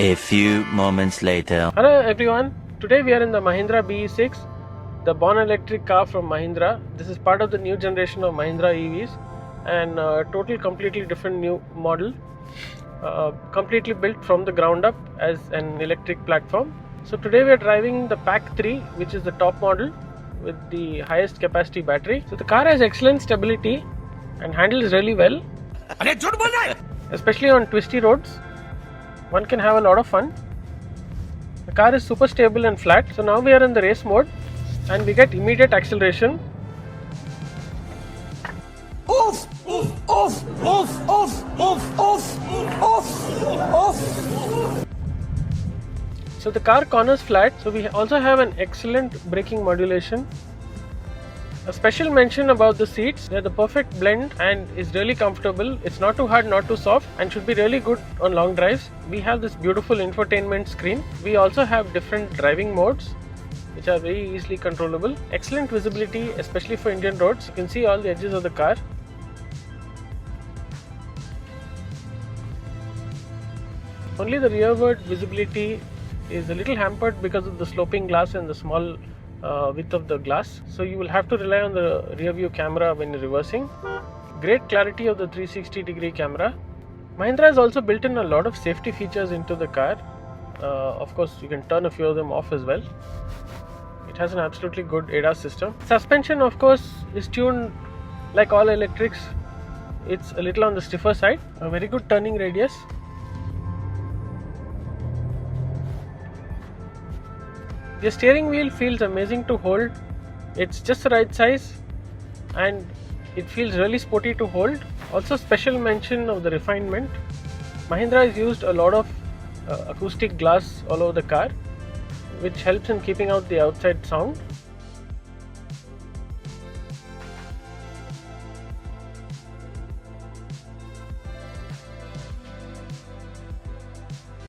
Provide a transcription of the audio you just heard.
A few moments later. Hello everyone, today we are in the Mahindra BE.06, the born electric car from Mahindra. This is part of the new generation of Mahindra EVs and completely different new model, completely built from the ground up as an electric platform. So today we are driving the Pack 3, which is the top model with the highest capacity battery. So the car has excellent stability and handles really well, especially on twisty roads. One can have a lot of fun. The car is super stable and flat. So now we are in the race mode and we get immediate acceleration. Off, off, off, off, off, off, off, off, off. So the car corners flat. So we also have an excellent braking modulation. A special mention about the seats. They're the perfect blend and is really comfortable. It's not too hard, not too soft, and should be really good on long drives. We have this beautiful infotainment screen. We also have different driving modes which are very easily controllable. Excellent visibility, especially for Indian roads. You can see all the edges of the car. Only the rearward visibility is a little hampered because of the sloping glass and the small width of the glass, so you will have to rely on the rear view camera when reversing. Great clarity of the 360-degree camera. Mahindra has also built in a lot of safety features into the car. Of course, you can turn a few of them off as well. It has an absolutely good ADAS system. Suspension, of course, is tuned like all electrics. It's a little on the stiffer side. A very good turning radius. The steering wheel feels amazing to hold. It's just the right size and it feels really sporty to hold. Also, special mention of the refinement. Mahindra has used a lot of acoustic glass all over the car, which helps in keeping out the outside sound.